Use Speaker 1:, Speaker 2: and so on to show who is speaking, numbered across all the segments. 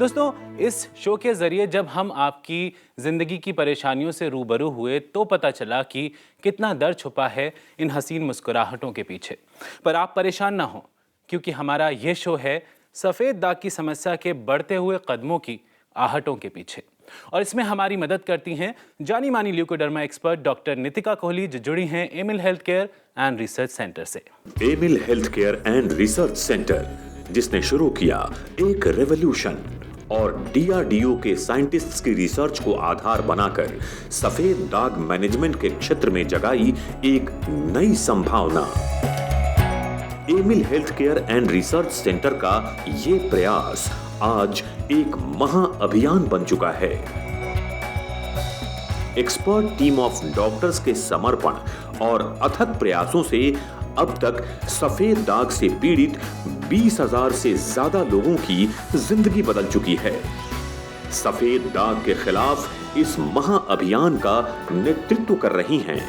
Speaker 1: दोस्तों, इस शो के ज़रिए जब हम आपकी ज़िंदगी की परेशानियों से रूबरू हुए तो पता चला कि कितना दर्द छुपा है इन हसीन मुस्कुराहटों के पीछे। पर आप परेशान ना हो, क्योंकि हमारा ये शो है सफ़ेद दाग की समस्या के बढ़ते हुए कदमों की आहटों के पीछे। और इसमें हमारी मदद करती हैं जानी मानी leucoderma expert doctor Nitika Kohli, जो जुड़ी हैं Amil health care and research centre से।
Speaker 2: Amil health care and research centre, जिसने शुरू किया एक रेवोल्यूशन और डीआरडीओ के साइंटिस्ट्स की रिसर्च को आधार बनाकर सफेद दाग मैनेजमेंट के क्षेत्र में जगाई एक नई संभावना। Amil health care and research centre का ये प्रयास आज एक महाअभियान बन चुका है। एक्सपर्ट टीम ऑफ डॉक्टर्स के समर्पण और अथक प्रयासों से अब तक सफेद दाग से पीड़ित 20,000 से ज्यादा लोगों की जिंदगी बदल चुकी है। सफेद दाग के खिलाफ इस महाअभियान का नेतृत्व कर रही हैं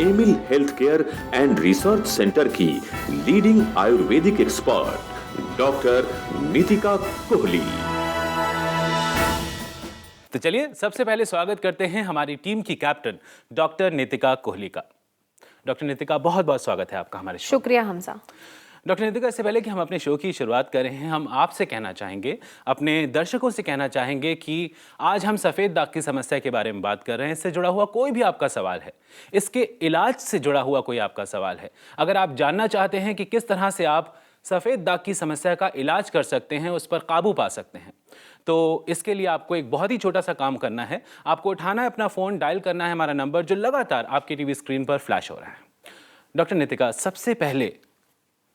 Speaker 2: Amil health care and research centre की लीडिंग आयुर्वेदिक एक्सपर्ट डॉक्टर नितिका कोहली।
Speaker 1: तो चलिए सबसे पहले स्वागत करते हैं हमारी टीम की कैप्टन डॉक्टर नितिका कोहली का। डॉक्टर नितिका, बहुत बहुत स्वागत है आपका हमारे शो।
Speaker 3: शुक्रिया हमजा।
Speaker 1: डॉक्टर नितिका, इससे पहले कि हम अपने शो की शुरुआत करें, हम आपसे कहना चाहेंगे, अपने दर्शकों से कहना चाहेंगे कि आज हम सफ़ेद दाग की समस्या के बारे में बात कर रहे हैं। इससे जुड़ा हुआ कोई भी आपका सवाल है, इसके इलाज से जुड़ा हुआ कोई आपका सवाल है, अगर आप जानना चाहते हैं कि किस तरह से आप सफ़ेद दाग की समस्या का इलाज कर सकते हैं, उस पर काबू पा सकते हैं, तो इसके लिए आपको एक बहुत ही छोटा सा काम करना है। आपको उठाना है अपना फ़ोन, डायल करना है हमारा नंबर जो लगातार आपकी टीवी स्क्रीन पर फ्लैश हो रहा है। डॉक्टर नितिका, सबसे पहले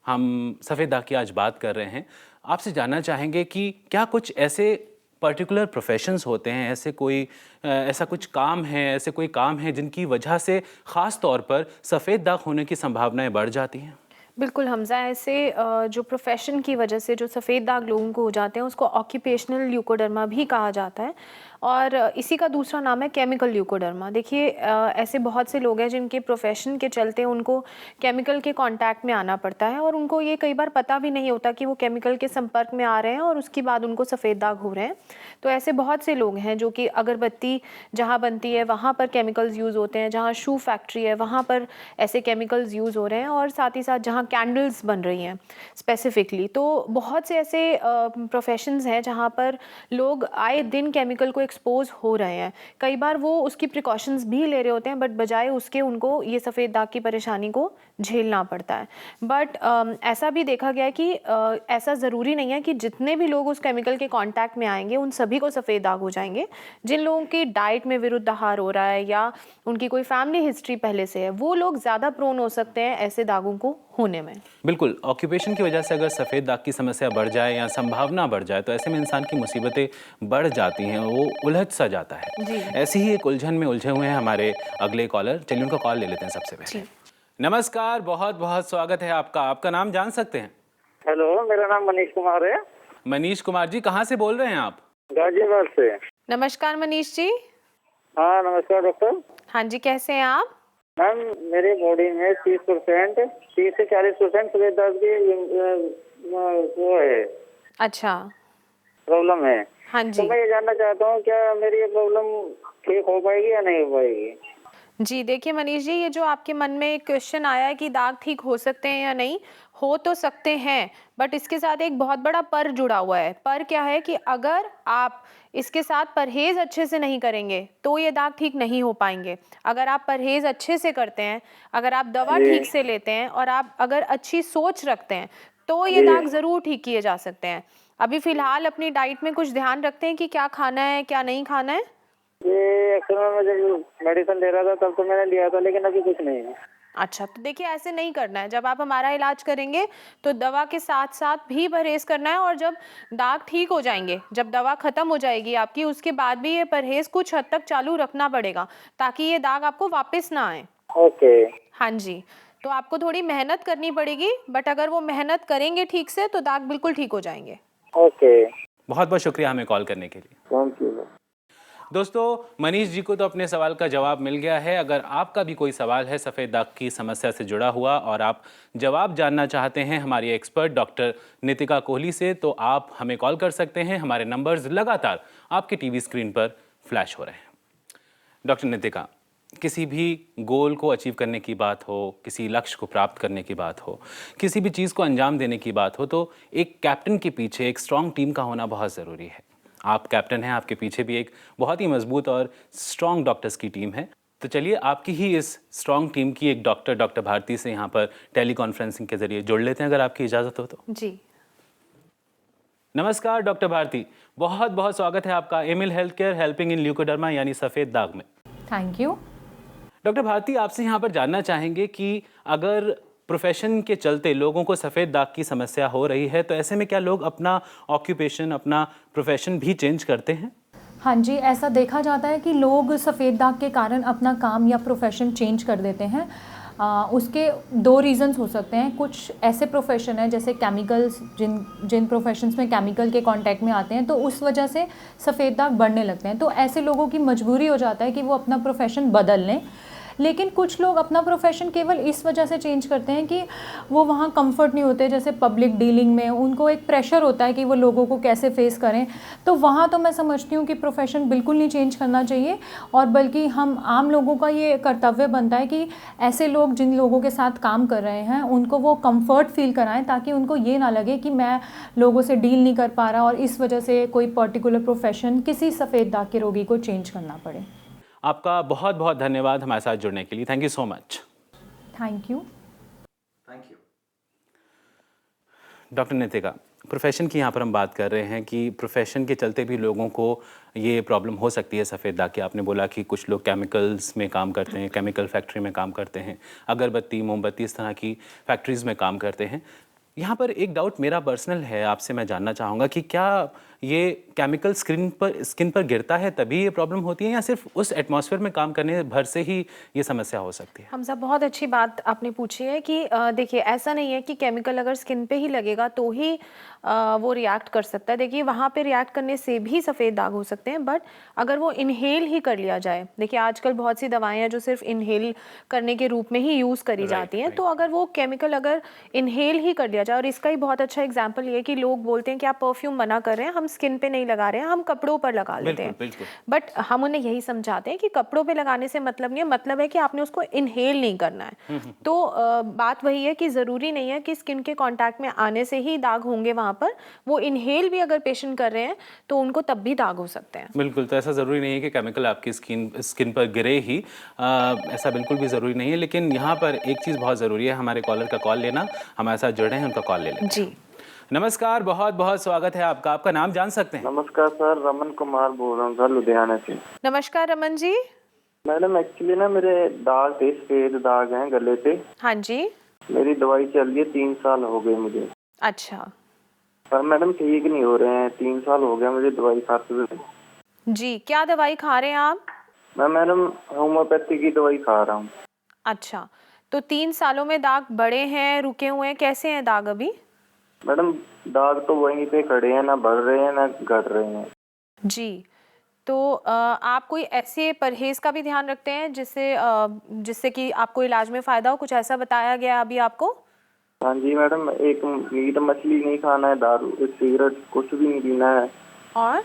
Speaker 1: हम सफ़ेद दाग की आज बात कर रहे हैं, आपसे जानना चाहेंगे कि क्या कुछ ऐसे पर्टिकुलर प्रोफेशंस होते हैं, ऐसा कुछ काम है, ऐसे कोई काम है जिनकी वजह से ख़ास तौर पर सफ़ेद दाग होने की संभावनाएं बढ़ जाती हैं?
Speaker 3: बिल्कुल हमजा, ऐसे जो प्रोफेशन की वजह से जो सफ़ेद दाग लोगों को हो जाते हैं उसको ऑक्यूपेशनल ल्यूकोडर्मा भी कहा जाता है, और इसी का दूसरा नाम है केमिकल ल्यूकोडर्मा। देखिए, ऐसे बहुत से लोग हैं जिनके प्रोफेशन के चलते उनको केमिकल के कांटेक्ट में आना पड़ता है, और उनको ये कई बार पता भी नहीं होता कि वो केमिकल के संपर्क में आ रहे हैं और उसके बाद उनको सफ़ेद दाग हो रहे हैं। तो ऐसे बहुत से लोग हैं जो कि अगरबत्ती जहाँ बनती है वहाँ पर केमिकल्स यूज़ होते हैं, जहाँ शू फैक्ट्री है वहाँ पर ऐसे केमिकल्स यूज़ हो रहे हैं, और साथ ही साथ जहाँ कैंडल्स बन रही हैं स्पेसिफिकली। तो बहुत से ऐसे प्रोफेशंस हैं जहाँ पर लोग आए दिन केमिकल को एक्सपोज हो रहे हैं। कई बार वो उसकी प्रिकॉशंस भी ले रहे होते हैं, बट बजाय उसके उनको ये सफ़ेद दाग की परेशानी को झेलना पड़ता है। बट ऐसा भी देखा गया है कि ऐसा ज़रूरी नहीं है कि जितने भी लोग उस केमिकल के कांटेक्ट में आएंगे उन सभी को सफ़ेद दाग हो जाएंगे। जिन लोगों की डाइट में विरुद्ध आहार हो रहा है या उनकी कोई फैमिली हिस्ट्री पहले से है, वो लोग ज़्यादा प्रोन हो सकते हैं ऐसे दागों को होने में।
Speaker 1: बिल्कुल, ऑक्यूपेशन की वजह से अगर सफ़ेद दाग की समस्या बढ़ जाए या संभावना बढ़ जाए तो ऐसे में इंसान की मुसीबतें बढ़ जाती हैं, वो उलझ सा जाता है। ऐसी ही एक उलझन में उलझे हुए हैं हमारे अगले कॉलर। चलिए उनका कॉल ले लेते हैं सबसे पहले। नमस्कार, बहुत बहुत स्वागत है आपका। आपका नाम जान सकते हैं?
Speaker 4: हेलो, मेरा नाम मनीष कुमार है।
Speaker 1: मनीष कुमार जी, कहाँ से बोल रहे हैं आप?
Speaker 4: गाजियाबाद से।
Speaker 3: नमस्कार मनीष जी।
Speaker 4: हाँ नमस्कार डॉक्टर।
Speaker 3: हाँ जी, कैसे हैं आप?
Speaker 4: मैम, मेरी बॉडी में 30 से 40% सफ़ेद दाग की वो है,
Speaker 3: अच्छा,
Speaker 4: प्रॉब्लम है।
Speaker 3: हाँ
Speaker 4: तो
Speaker 3: जी।
Speaker 4: मैं ये जानना चाहता हूँ क्या मेरी ये प्रॉब्लम ठीक हो पाएगी या नहीं हो पाएगी?
Speaker 3: जी देखिए मनीष जी, ये जो आपके मन में एक क्वेश्चन आया है कि दाग ठीक हो सकते हैं या नहीं, हो तो सकते हैं, बट इसके साथ एक बहुत बड़ा पर जुड़ा हुआ है। पर क्या है कि अगर आप इसके साथ परहेज़ अच्छे से नहीं करेंगे तो ये दाग ठीक नहीं हो पाएंगे। अगर आप परहेज़ अच्छे से करते हैं, अगर आप दवा ठीक से लेते हैं और आप अगर अच्छी सोच रखते हैं तो ये दाग ज़रूर ठीक किए जा सकते हैं। अभी फ़िलहाल अपनी डाइट में कुछ ध्यान रखते हैं कि क्या खाना है क्या नहीं खाना है?
Speaker 4: ये अक्सर मैं जब मेडिसिन ले रहा था तब तो मैंने लिया था, लेकिन अभी कुछ नहीं है।
Speaker 3: अच्छा, तो देखिए ऐसे नहीं करना है। जब आप हमारा इलाज करेंगे तो दवा के साथ साथ भी परहेज करना है, और जब दाग ठीक हो जाएंगे, जब दवा खत्म हो जाएगी आपकी, उसके बाद भी ये परहेज कुछ हद तक चालू रखना पड़ेगा ताकि ये दाग आपको वापस ना आए।
Speaker 4: ओके।
Speaker 3: हाँ जी, तो आपको थोड़ी मेहनत करनी पड़ेगी, बट अगर वो मेहनत करेंगे ठीक से तो दाग बिल्कुल ठीक हो जाएंगे।
Speaker 4: ओके,
Speaker 1: बहुत बहुत शुक्रिया हमें कॉल करने के लिए।
Speaker 4: Thank you.
Speaker 1: दोस्तों, मनीष जी को तो अपने सवाल का जवाब मिल गया है। अगर आपका भी कोई सवाल है सफ़ेद दाग की समस्या से जुड़ा हुआ और आप जवाब जानना चाहते हैं हमारी एक्सपर्ट डॉक्टर नितिका कोहली से, तो आप हमें कॉल कर सकते हैं। हमारे नंबर्स लगातार आपके टीवी स्क्रीन पर फ्लैश हो रहे हैं। डॉक्टर नितिका, किसी भी गोल को अचीव करने की बात हो, किसी लक्ष्य को प्राप्त करने की बात हो, किसी भी चीज़ को अंजाम देने की बात हो, तो एक कैप्टन के पीछे एक स्ट्रॉन्ग टीम का होना बहुत ज़रूरी है। आप कैप्टन हैं, आपके पीछे भी एक बहुत ही मजबूत और स्ट्रॉन्ग डॉक्टर्स की टीम है। तो चलिए आपकी ही इस स्ट्रॉन्ग टीम की एक डॉक्टर भारती से यहाँ पर टेली कॉन्फ्रेंसिंग के जरिए जुड़ लेते हैं, अगर आपकी इजाज़त हो तो।
Speaker 3: जी
Speaker 1: नमस्कार डॉक्टर भारती, बहुत बहुत स्वागत है आपका Amil health care helping in leucoderma यानी सफ़ेद दाग में।
Speaker 5: Thank you.
Speaker 1: डॉक्टर भारती, आपसे यहाँ पर जानना चाहेंगे कि अगर प्रोफेशन के चलते लोगों को सफ़ेद दाग की समस्या हो रही है, तो ऐसे में क्या लोग अपना ऑक्यूपेशन, अपना प्रोफेशन भी चेंज करते हैं?
Speaker 5: हाँ जी, ऐसा देखा जाता है कि लोग सफ़ेद दाग के कारण अपना काम या प्रोफेशन चेंज कर देते हैं। उसके दो रीज़न्स हो सकते हैं। कुछ ऐसे प्रोफेशन हैं जैसे केमिकल्स, जिन प्रोफेशंस में केमिकल के कांटेक्ट में आते हैं, तो उस वजह से सफ़ेद दाग बढ़ने लगते हैं। तो ऐसे लोगों की मजबूरी हो जाता है कि वो अपना प्रोफेशन बदल लें। लेकिन कुछ लोग अपना प्रोफेशन केवल इस वजह से चेंज करते हैं कि वो वहाँ कंफर्ट नहीं होते, जैसे पब्लिक डीलिंग में उनको एक प्रेशर होता है कि वो लोगों को कैसे फेस करें। तो वहाँ तो मैं समझती हूँ कि प्रोफेशन बिल्कुल नहीं चेंज करना चाहिए, और बल्कि हम आम लोगों का ये कर्तव्य बनता है कि ऐसे लोग जिन लोगों के साथ काम कर रहे हैं उनको वो कंफर्ट फील कराएं, ताकि उनको ये ना लगे कि मैं लोगों से डील नहीं कर पा रहा और इस वजह से कोई पर्टिकुलर प्रोफेशन किसी सफ़ेद दाग के रोगी को चेंज करना पड़े।
Speaker 1: आपका बहुत बहुत धन्यवाद हमारे साथ जुड़ने के लिए। Thank you so much.
Speaker 5: Thank you.
Speaker 1: Doctor Nitika, profession की यहाँ पर हम बात कर रहे हैं कि प्रोफेशन के चलते भी लोगों को ये प्रॉब्लम हो सकती है सफ़ेद दाग की। आपने बोला कि कुछ लोग केमिकल्स में काम करते हैं, केमिकल फैक्ट्री में काम करते हैं, अगरबत्ती, मोमबत्ती, इस तरह की फैक्ट्रीज़ में काम करते हैं। यहाँ पर एक डाउट मेरा पर्सनल है, आपसे मैं जानना चाहूँगा कि क्या ये केमिकल स्किन पर गिरता है तभी ये प्रॉब्लम होती है, या सिर्फ उस एटमॉस्फेयर में काम करने भर से ही ये समस्या हो सकती है?
Speaker 3: हमजा, बहुत अच्छी बात आपने पूछी है कि देखिए, ऐसा नहीं है कि केमिकल अगर स्किन पे ही लगेगा तो ही वो रिएक्ट कर सकता है। देखिए, वहाँ पे रिएक्ट करने से भी सफ़ेद दाग हो सकते हैं, बट अगर वो इनहेल ही कर लिया जाए, देखिए आजकल बहुत सी दवाएं हैं जो सिर्फ इनहेल करने के रूप में ही यूज़ करी जाती हैं। तो अगर वो केमिकल अगर इनहेल ही कर लिया जाए, और इसका ही बहुत अच्छा एग्जाम्पल ये कि लोग बोलते हैं कि आप परफ्यूम मना कर रहे हैं, हम स्किन पे नहीं लगा रहे हैं, हम कपड़ों पर लगा लेते हैं। बट हम उन्हें यही समझाते हैं कि कपड़ों पे लगाने से मतलब नहीं है, मतलब है कि आपने उसको इनहेल नहीं करना है। तो बात वही है कि ज़रूरी नहीं है कि स्किन के कांटेक्ट में आने से ही दाग होंगे वहाँ पर। वो इनहेल भी अगर पेशेंट कर रहे हैं तो उनको तब भी दाग हो सकते हैं।
Speaker 1: बिल्कुल, तो ऐसा ज़रूरी नहीं है कि केमिकल आपकी स्किन पर गिरे ही, ऐसा बिल्कुल भी ज़रूरी नहीं है। लेकिन यहाँ पर एक चीज़ बहुत ज़रूरी है, हमारे कॉलर का कॉल लेना। हमारे साथ जुड़े हैं, उनका कॉल ले लें।
Speaker 3: जी
Speaker 1: नमस्कार, बहुत बहुत स्वागत है आपका। आपका नाम जान सकते हैं?
Speaker 6: नमस्कार सर, रमन कुमार बोल रहा हूँ सर, लुधियाना से।
Speaker 3: नमस्कार रमन जी।
Speaker 6: मैडम एक्चुअली ना मेरे दाग थे, सफेद दाग हैं गले पे।
Speaker 3: हाँ जी।
Speaker 6: मेरी दवाई चल रही है, 3 साल हो गए मुझे।
Speaker 3: अच्छा।
Speaker 6: पर मैडम ठीक नहीं हो रहे हैं, 3 साल हो गया मुझे दवाई खाते हुए।
Speaker 3: जी, क्या दवाई खा रहे हैं आप?
Speaker 6: मैं मैडम होम्योपैथी की दवाई खा रहा हूँ।
Speaker 3: अच्छा, तो 3 सालों में दाग बढ़े हैं, रुके हुए हैं, कैसे हैं दाग अभी?
Speaker 6: मैडम दाग तो वहीं पे खड़े हैं, ना बढ़ रहे हैं ना घट रहे हैं।
Speaker 3: जी, तो आप कोई ऐसे परहेज़ का भी ध्यान रखते हैं जिससे कि आपको इलाज में फ़ायदा हो? कुछ ऐसा बताया गया अभी आपको?
Speaker 6: हाँ जी मैडम, एक मीट मछली नहीं खाना है, दारू सिगरेट कुछ भी नहीं पीना है,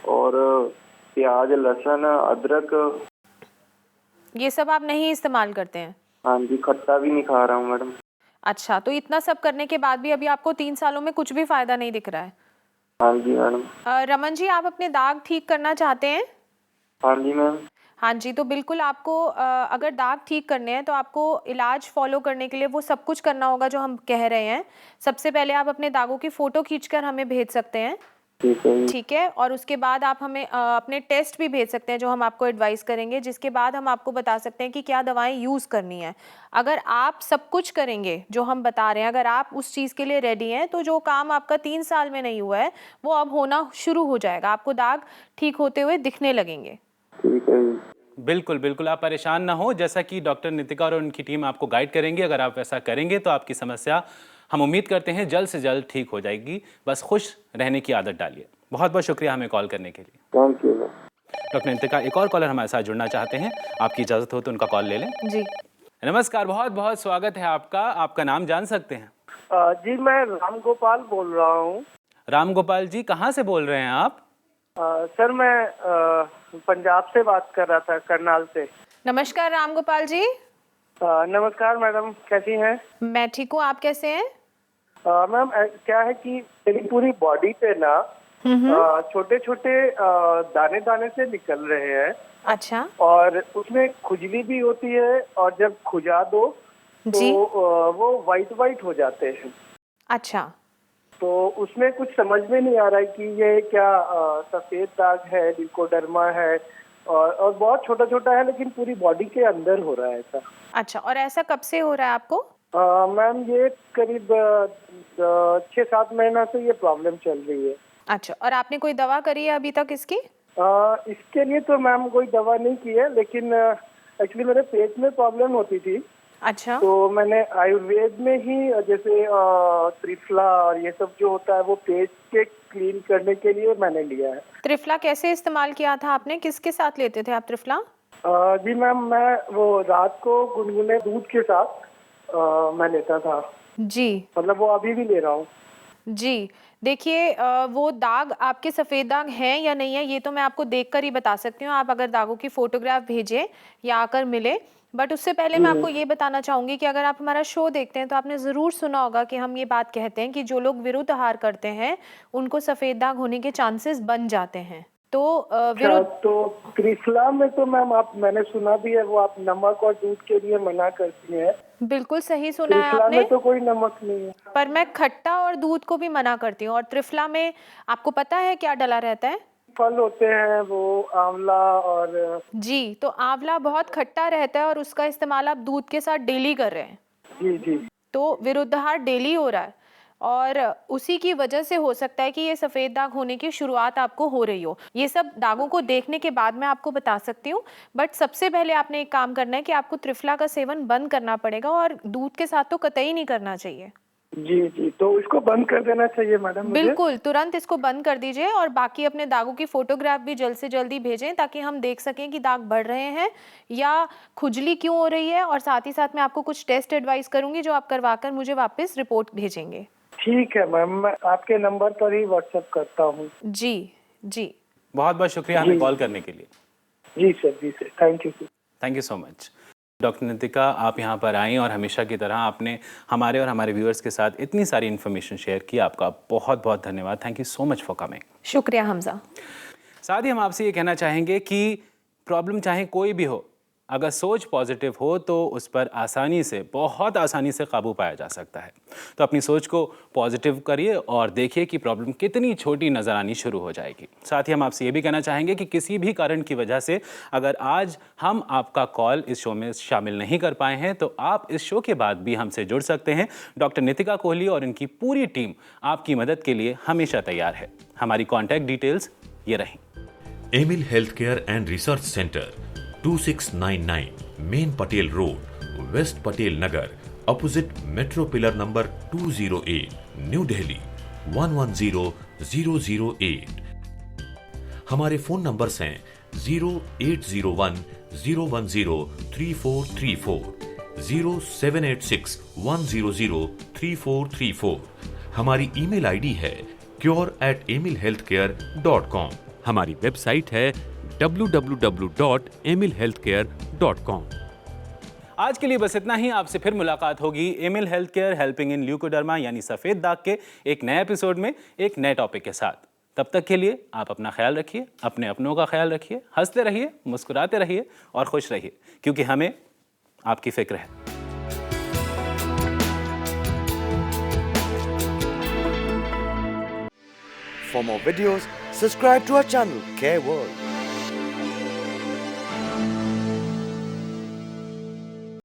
Speaker 6: और प्याज, लहसुन, अदरक
Speaker 3: ये सब आप नहीं इस्तेमाल करते हैं?
Speaker 6: हाँ जी, खट्टा भी नहीं खा रहा हूँ मैडम।
Speaker 3: अच्छा, तो इतना सब करने के बाद भी अभी आपको 3 सालों में कुछ भी फ़ायदा नहीं दिख रहा है?
Speaker 6: हाँ जी मैडम।
Speaker 3: रमन जी, आप अपने दाग ठीक करना चाहते हैं?
Speaker 6: हाँ जी मैम।
Speaker 3: हाँ जी, तो बिल्कुल आपको अगर दाग ठीक करने हैं तो आपको इलाज फॉलो करने के लिए वो सब कुछ करना होगा जो हम कह रहे हैं। सबसे पहले आप अपने दागों की फ़ोटो खींचकर हमें भेज सकते हैं। ठीक है, और उसके बाद आप हमें अपने टेस्ट भी भेज सकते हैं जो हम आपको एडवाइस करेंगे, जिसके बाद हम आपको बता सकते हैं कि क्या दवाएं यूज़ करनी है। अगर आप सब कुछ करेंगे जो हम बता रहे हैं, अगर आप उस चीज़ के लिए रेडी हैं, तो जो काम आपका 3 साल में नहीं हुआ है वो अब होना शुरू हो जाएगा। आपको दाग ठीक होते हुए दिखने लगेंगे।
Speaker 6: ठीक है।
Speaker 1: बिल्कुल बिल्कुल, आप परेशान ना हो। जैसा कि डॉक्टर नितिका और उनकी टीम आपको गाइड करेंगे, अगर आप वैसा करेंगे तो आपकी समस्या, हम उम्मीद करते हैं, जल्द से जल्द ठीक हो जाएगी। बस खुश रहने की आदत डालिए। बहुत बहुत शुक्रिया हमें कॉल करने के लिए।
Speaker 6: Thank you.
Speaker 1: डॉक्टर नितिका, एक और कॉलर हमारे साथ जुड़ना चाहते हैं, आपकी इजाज़त हो तो उनका कॉल ले लें।
Speaker 3: जी
Speaker 1: नमस्कार, बहुत बहुत स्वागत है आपका। आपका नाम जान सकते हैं?
Speaker 6: जी मैं राम गोपाल बोल रहा हूँ।
Speaker 1: राम गोपाल जी, कहाँ से बोल रहे हैं आप?
Speaker 6: सर मैं पंजाब से बात कर रहा था, करनाल से।
Speaker 3: नमस्कार राम गोपाल जी।
Speaker 6: नमस्कार मैडम, कैसी हैं?
Speaker 3: मैं ठीक हूँ, आप कैसे हैं?
Speaker 6: मैम क्या है कि मेरी पूरी बॉडी पे ना छोटे छोटे दाने दाने से निकल रहे हैं।
Speaker 3: अच्छा
Speaker 6: और उसमें खुजली भी होती है, और जब खुजा दो
Speaker 3: जी।
Speaker 6: तो वो वाइट वाइट हो जाते हैं।
Speaker 3: अच्छा
Speaker 6: तो उसमें कुछ समझ में नहीं आ रहा है कि ये क्या सफेद दाग है, ल्यूकोडर्मा है, और बहुत छोटा छोटा है, लेकिन पूरी बॉडी के अंदर हो रहा है ऐसा।
Speaker 3: अच्छा, और ऐसा कब से हो रहा है आपको?
Speaker 6: मैम ये करीब 6-7 महीना से ये प्रॉब्लम चल रही है।
Speaker 3: अच्छा, और आपने कोई दवा करी है अभी तक इसकी?
Speaker 6: इसके लिए तो मैम कोई दवा नहीं की है, लेकिन एक्चुअली मेरे पेट में प्रॉब्लम होती थी।
Speaker 3: अच्छा
Speaker 6: तो मैंने आयुर्वेद में ही जैसे त्रिफला और ये सब जो होता है वो पेट के क्लीन करने के लिए मैंने लिया है।
Speaker 3: त्रिफला कैसे इस्तेमाल किया था आपने? किसके साथ लेते थे आप त्रिफला?
Speaker 6: जी मैम, मैं वो रात को गुनगुने दूध के साथ मैं लेता था।
Speaker 3: जी
Speaker 6: मतलब वो अभी भी ले रहा हूँ।
Speaker 3: जी, देखिए वो दाग आपके सफ़ेद दाग हैं या नहीं है, ये तो मैं आपको देखकर ही बता सकती हूँ। आप अगर दागों की फ़ोटोग्राफ भेजें या आकर मिले, बट उससे पहले मैं आपको ये बताना चाहूँगी कि अगर आप हमारा शो देखते हैं तो आपने ज़रूर सुना होगा कि हम ये बात कहते हैं कि जो लोग विरुद्ध आहार करते हैं उनको सफ़ेद दाग होने के चांसेस बन जाते हैं। तो विरुद्ध
Speaker 6: तो त्रिफला में तो मैम मैंने सुना भी है, वो आप नमक और दूध के लिए मना करती हैं।
Speaker 3: बिल्कुल सही सुना है
Speaker 6: त्रिफला
Speaker 3: आपने,
Speaker 6: में तो कोई नमक नहीं है।
Speaker 3: पर मैं खट्टा और दूध को भी मना करती हूँ। और त्रिफला में आपको पता है क्या डला रहता है?
Speaker 6: फल होते हैं वो आंवला और
Speaker 3: जी, तो आंवला बहुत खट्टा रहता है और उसका इस्तेमाल आप दूध के साथ डेली कर रहे हैं।
Speaker 6: जी जी।
Speaker 3: तो विरुद्धाहार डेली हो रहा है और उसी की वजह से हो सकता है कि ये सफ़ेद दाग होने की शुरुआत आपको हो रही हो। ये सब दागों को देखने के बाद मैं आपको बता सकती हूँ, बट सबसे पहले आपने एक काम करना है कि आपको त्रिफला का सेवन बंद करना पड़ेगा और दूध के साथ तो कतई नहीं करना चाहिए।
Speaker 6: जी जी, तो इसको बंद कर देना चाहिए मैडम मुझे?
Speaker 3: बिल्कुल, तुरंत इसको बंद कर दीजिए और बाकी अपने दागों की फोटोग्राफ भी जल्द से जल्दी भेजें ताकि हम देख सकें कि दाग बढ़ रहे हैं या खुजली क्यों हो रही है। और साथ ही साथ मैं आपको कुछ टेस्ट एडवाइस करूंगी जो आप करवाकर मुझे वापस रिपोर्ट भेजेंगे।
Speaker 6: ठीक है मैम, मैं आपके नंबर पर ही व्हाट्सएप करता हूँ।
Speaker 3: जी जी,
Speaker 1: बहुत बहुत शुक्रिया हमें कॉल करने के लिए।
Speaker 6: जी sir, thank you sir.
Speaker 1: Thank you so much. Doctor Nitika, आप यहाँ पर आई और हमेशा की तरह आपने हमारे और हमारे व्यूअर्स के साथ इतनी सारी इन्फॉर्मेशन शेयर की। आपका बहुत बहुत धन्यवाद। Thank you so much for coming.
Speaker 3: शुक्रिया हमजा।
Speaker 1: साथ ही हम आपसे ये कहना चाहेंगे कि प्रॉब्लम चाहे कोई भी हो, अगर सोच पॉजिटिव हो तो उस पर आसानी से, बहुत आसानी से काबू पाया जा सकता है। तो अपनी सोच को पॉजिटिव करिए और देखिए कि प्रॉब्लम कितनी छोटी नज़र आनी शुरू हो जाएगी। साथ ही हम आपसे ये भी कहना चाहेंगे कि किसी भी कारण की वजह से अगर आज हम आपका कॉल इस शो में शामिल नहीं कर पाए हैं तो आप इस शो के बाद भी हमसे जुड़ सकते हैं। डॉक्टर नितिका कोहली और इनकी पूरी टीम आपकी मदद के लिए हमेशा तैयार है। हमारी कॉन्टैक्ट डिटेल्स ये रहीं।
Speaker 2: Amil health care and research centre, 2699 main Patel road, west Patel Nagar, opposite metro pillar number 208, new Delhi 110008। हमारे फोन नंबर्स हैं 0801-010-3434, 0786 100-3434। हमारी ईमेल आईडी है cure@emilhealthcare.com। हमारी वेबसाइट है www.emilhealthcare.com।
Speaker 1: आज के लिए बस इतना ही। आपसे फिर मुलाकात होगी Amil health care helping in leucoderma यानी सफ़ेद दाग के एक नए एपिसोड में एक नए टॉपिक के साथ। तब तक के लिए आप अपना ख्याल रखिए, अपने अपनों का ख्याल रखिए, हंसते रहिए, मुस्कुराते रहिए और खुश रहिए, क्योंकि हमें आपकी फिक्र है।
Speaker 7: For more videos, subscribe to our channel, Care World.